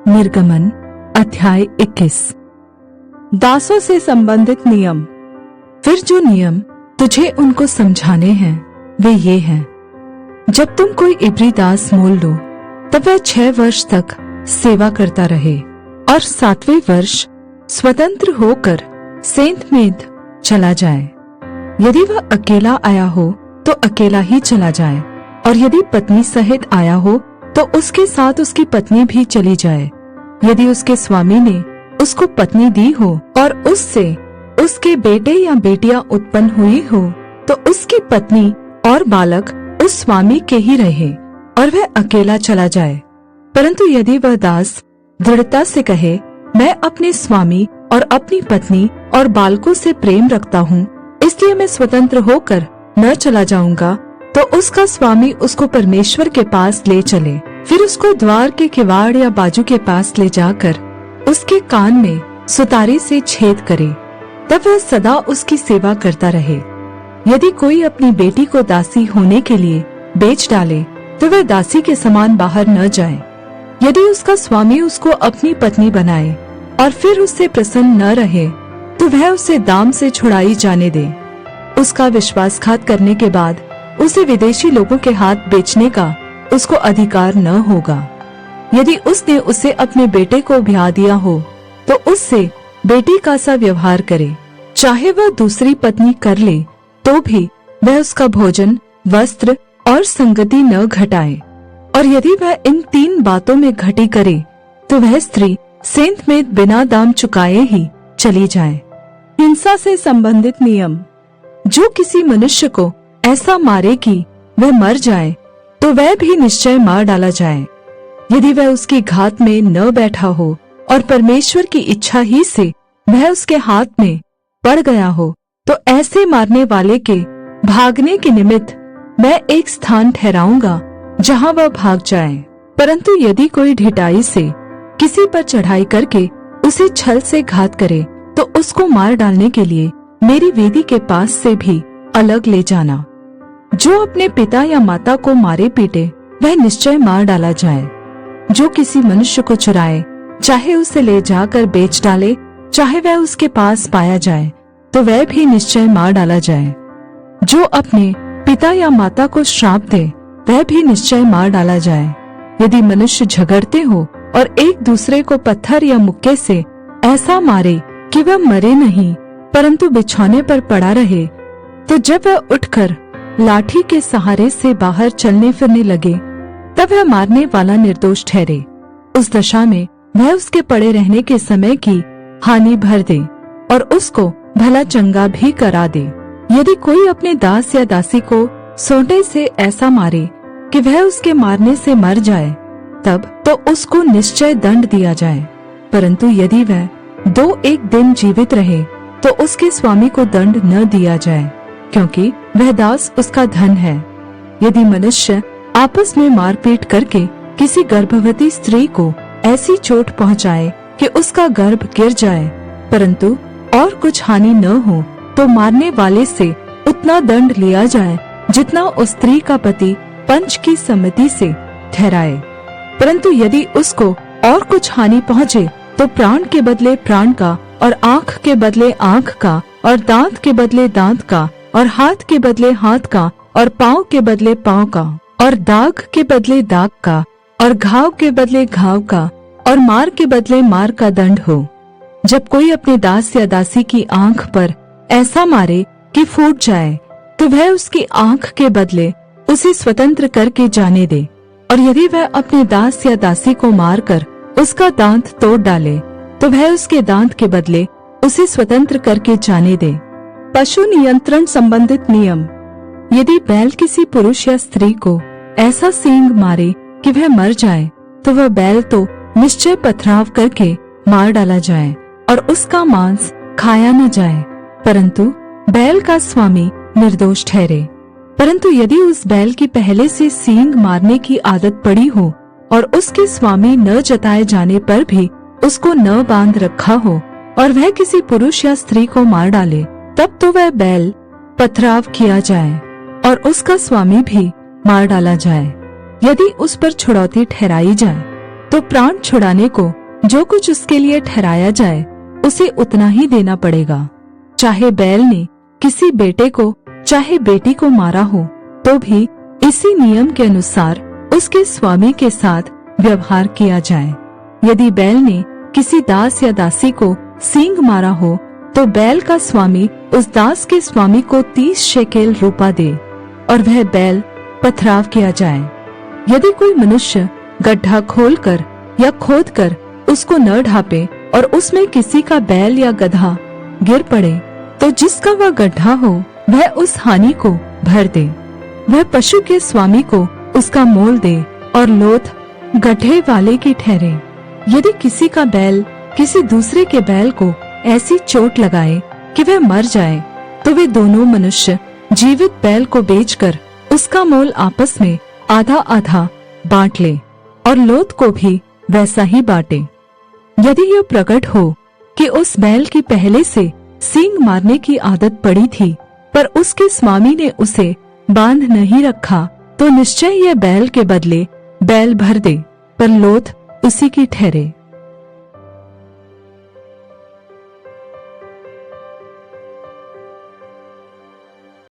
निर्गमन अध्याय 21। दासों से संबंधित नियम। फिर जो नियम तुझे उनको समझाने हैं वे ये हैं। जब तुम कोई इब्री दास मोल लो तब वह 6 वर्ष तक सेवा करता रहे और 7वें वर्ष स्वतंत्र होकर सेंत मेद चला जाए। यदि वह अकेला आया हो तो अकेला ही चला जाए, और यदि पत्नी सहित आया हो तो उसके साथ उसकी पत्नी भी चली जाए। यदि उसके स्वामी ने उसको पत्नी दी हो और उससे उसके बेटे या बेटियां उत्पन्न हुई हो तो उसकी पत्नी और बालक उस स्वामी के ही रहे और वह अकेला चला जाए। परंतु यदि वह दास दृढ़ता से कहे, मैं अपने स्वामी और अपनी पत्नी और बालकों से प्रेम रखता हूँ, इसलिए मैं स्वतंत्र होकर न चला जाऊंगा, तो उसका स्वामी उसको परमेश्वर के पास ले चले। फिर उसको द्वार के किवाड़ या बाजू के पास ले जाकर उसके कान में सुतारी से छेद करे, तब वह सदा उसकी सेवा करता रहे। यदि कोई अपनी बेटी को दासी होने के लिए बेच डाले तो वह दासी के समान बाहर न जाए। यदि उसका स्वामी उसको अपनी पत्नी बनाए और फिर उससे प्रसन्न न रहे तो वह उसे दाम से छुड़ाई जाने दे। उसका विश्वासघात करने के बाद उसे विदेशी लोगों के हाथ बेचने का उसको अधिकार न होगा। यदि उसने उसे अपने बेटे को ब्याह दिया हो तो उससे बेटी का सा व्यवहार करे, चाहे वह दूसरी पत्नी कर ले तो भी वह उसका भोजन, वस्त्र और संगति न घटाए। और यदि वह इन 3 बातों में घटी करे तो वह स्त्री सेंत में बिना दाम चुकाए ही चली जाए। हिंसा से संबंधित नियम। जो किसी मनुष्य को ऐसा मारे कि वह मर जाए तो वह भी निश्चय मार डाला जाए। यदि वह उसकी घात में न बैठा हो और परमेश्वर की इच्छा ही से वह उसके हाथ में पड़ गया हो तो ऐसे मारने वाले के भागने के निमित्त मैं एक स्थान ठहराऊंगा जहां वह भाग जाए। परंतु यदि कोई ढिठाई से किसी पर चढ़ाई करके उसे छल से घात करे तो उसको मार डालने के लिए मेरी वेदी के पास से भी अलग ले जाना। जो अपने पिता या माता को मारे पीटे वह निश्चय मार डाला जाए। जो किसी मनुष्य को चुराए, चाहे उसे ले जाकर बेच डाले, चाहे वह उसके पास पाया जाए, तो वह भी निश्चय मार डाला जाए। जो अपने पिता या माता को श्राप दे वह भी निश्चय मार डाला जाए। यदि मनुष्य झगड़ते हो और एक दूसरे को पत्थर या मुक्के से ऐसा मारे कि वह मरे नहीं परंतु बिछौने पर पड़ा रहे, तो जब वह उठकर लाठी के सहारे से बाहर चलने फिरने लगे तब वह मारने वाला निर्दोष ठहरे। उस दशा में वह उसके पड़े रहने के समय की हानि भर दे और उसको भला चंगा भी करा दे। यदि कोई अपने दास या दासी को सोंटे से ऐसा मारे कि वह उसके मारने से मर जाए, तब तो उसको निश्चय दंड दिया जाए। परंतु यदि वह 2-1 दिन जीवित रहे तो उसके स्वामी को दंड न दिया जाए, क्योंकि वह दास उसका धन है। यदि मनुष्य आपस में मारपीट करके किसी गर्भवती स्त्री को ऐसी चोट पहुंचाए कि उसका गर्भ गिर जाए परंतु और कुछ हानि न हो, तो मारने वाले से उतना दंड लिया जाए जितना उस स्त्री का पति पंच की सम्मति से ठहराए। परंतु यदि उसको और कुछ हानि पहुँचे तो प्राण के बदले प्राण का, और आँख के बदले आँख का, और दांत के बदले दांत का, और हाथ के बदले हाथ का, और पाँव के बदले पाँव का, और दाग के बदले दाग का, और घाव के बदले घाव का, और मार के बदले मार का दंड हो। जब कोई अपने दास या दासी की आँख पर ऐसा मारे कि फूट जाए तो वह उसकी आँख के बदले उसे स्वतंत्र करके जाने दे। और यदि वह अपने दास या दासी को मारकर उसका दांत तोड़ डाले तो वह उसके दांत के बदले उसे स्वतंत्र करके जाने दे। पशु नियंत्रण संबंधित नियम। यदि बैल किसी पुरुष या स्त्री को ऐसा सींग मारे कि वह मर जाए तो वह बैल तो निश्चय पथराव करके मार डाला जाए और उसका मांस खाया न जाए, परंतु बैल का स्वामी निर्दोष ठहरे। परंतु यदि उस बैल की पहले से सींग मारने की आदत पड़ी हो और उसके स्वामी न जताए जाने पर भी उसको न बांध रखा हो और वह किसी पुरुष या स्त्री को मार डाले, तब तो वह बैल पथराव किया जाए और उसका स्वामी भी मार डाला जाए। यदि उस पर छुड़ौती ठहराई जाए तो प्राण छुड़ाने को जो कुछ उसके लिए ठहराया जाए उसे उतना ही देना पड़ेगा। चाहे बैल ने किसी बेटे को चाहे बेटी को मारा हो तो भी इसी नियम के अनुसार उसके स्वामी के साथ व्यवहार किया जाए। यदि बैल ने किसी दास या दासी को सींग मारा हो तो बैल का स्वामी उस दास के स्वामी को 30 शेकेल रूपा दे और वह बैल पथराव किया जाए। यदि कोई मनुष्य गड्ढा खोलकर या खोदकर उसको न ढापे और उसमें किसी का बैल या गधा गिर पड़े तो जिसका वह गड्ढा हो वह उस हानि को भर दे। वह पशु के स्वामी को उसका मोल दे और लोथ गड्ढे वाले की ठहरे। यदि किसी का बैल किसी दूसरे के बैल को ऐसी चोट लगाए कि वह मर जाए तो वे दोनों मनुष्य जीवित बैल को बेचकर उसका मोल आपस में आधा आधा बांट ले और लोथ को भी वैसा ही बांटे। यदि यह प्रकट हो कि उस बैल की पहले से सींग मारने की आदत पड़ी थी पर उसके स्वामी ने उसे बांध नहीं रखा तो निश्चय यह बैल के बदले बैल भर दे पर लोथ उसी की ठहरे।